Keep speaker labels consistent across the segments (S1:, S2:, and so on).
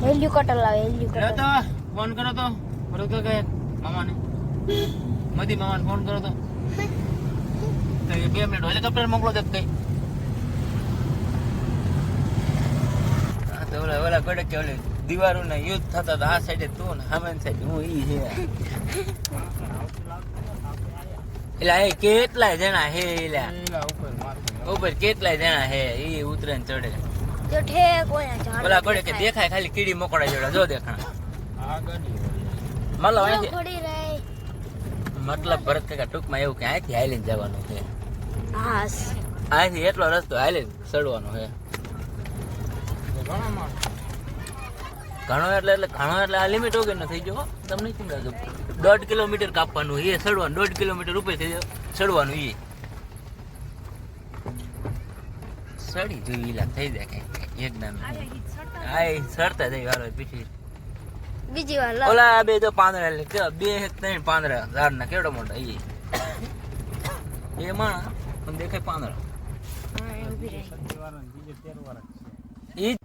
S1: helicopter લાવે helicopter
S2: તો phone કરો તો બરોબર કે મામાને મધી મામાને ફોન કરો તો 2 મિનિટ હેલિકોપ્ટર મોકલો દે કઈ તો ઓલા ગડે કે ઓલે દીવારો ને યુદ્ધ થતા હતા આ સાઈડે તું ને સામે સાઈડ હું ઈ છે એટલે એ કેટલાય જણા હે એલા ઉપર કેટલાય જણા હે ઈ ઉતરે ને ચડે
S1: તો ઠેક હોય ઝાડ
S2: ઓલા ગડે કે દેખાય ખાલી કીડી મોકળા જોડા જો દેખાણ આ ગાડી મતલબ અહીંથી
S1: ખોડી રહી
S2: મતલબ ભરત કાકા ટૂંકમાં એવું કે અહીંથી હાલીને જવાનું છે
S1: હા
S2: અહીંથી એટલો રસ્તો હાલીને ચડવાનો છે ઘણો એટલે આ લિમિટ વગર ન થઈ ગયો તમને કેમ લાગે 1.5 કિલોમીટર કાપવાનું એ ચડવાનું 1.5 કિલોમીટર ઉપર થઈ ચડવાનું એ ચડી જોઈ થઈ જાય કઈ એકદમ હા એ ચડતા જાય વારો પીઠી
S1: બીજી વાર
S2: ઓલા બે તો પાંદડા લે 2-3 પાંદડા ઝાડના કેવડો મોટા એ માણા પણ દેખાય પાંદડા ઈ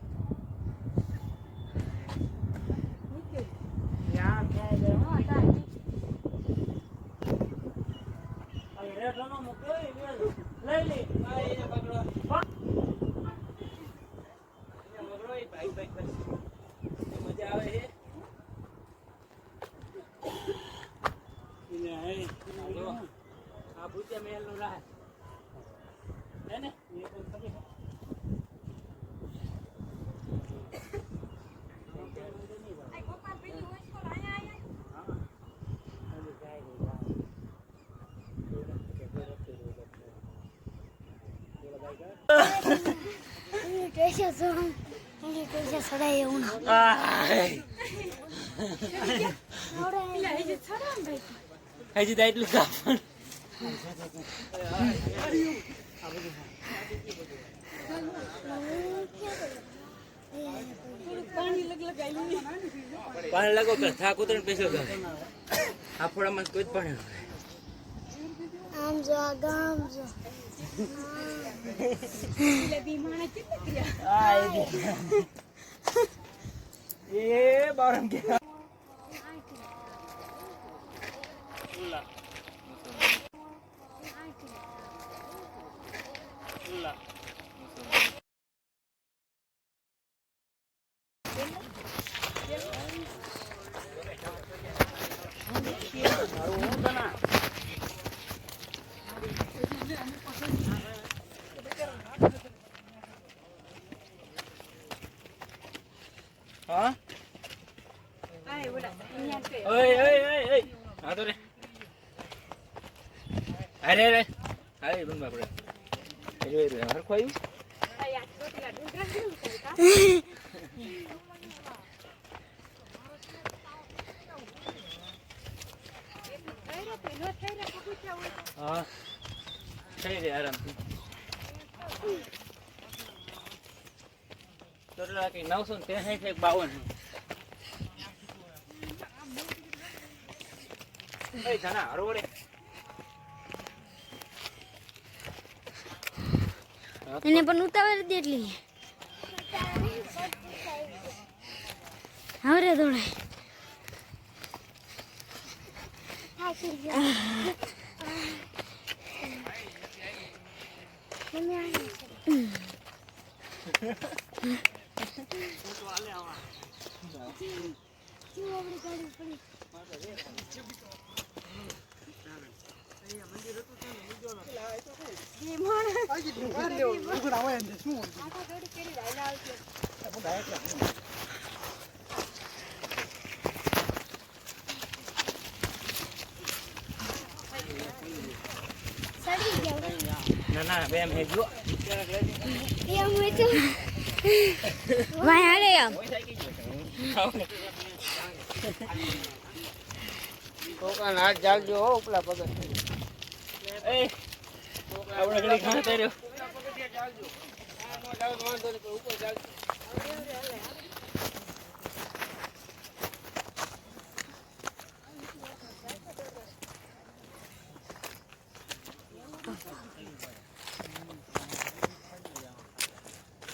S2: હજી તો એટલું કાપણ પાણી લગો કે થાક ઉતરે પૈસો ગમે આપણામાં કોઈ જ પાણી
S1: આમ જો ગામ જો
S2: એ બારમ કે હા ઓય આ તો રે અરે બન બાપડે હરખો આવ્યું હા થઈ રે આરામથી તો રાખી 953 52 જાના હરોડે
S1: એને પણ ઉતાવળ દે એટલી હવે દોડાય
S2: ના બે મે જો
S1: એમ હોય તો વાય હાલે એમ
S2: કોકા હાથ જાલજો હો ઉપલા પગ એ આપણે ઘડી ખાતા રહ્યો ઉપર ચાલજો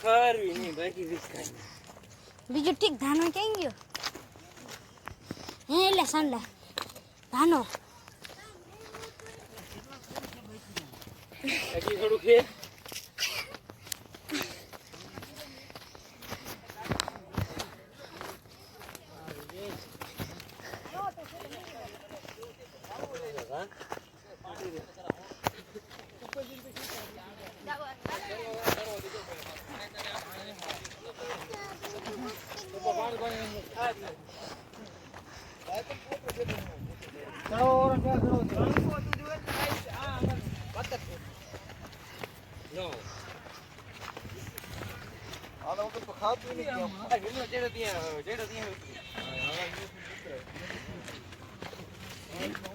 S2: કરવી નહીં બાકી વિસ્કાય
S1: બીજું ઠીક ધાનો ક્યાં ગયો હે એટલે સાંડા ધાનો
S2: હજી થોડુંક છે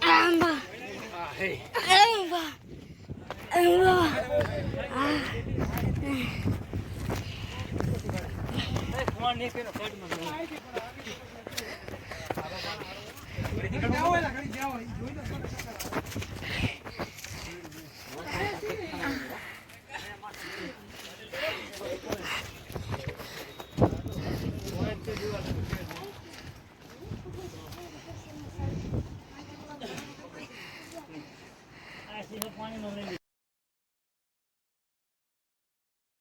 S1: આંબા આંબા આંબા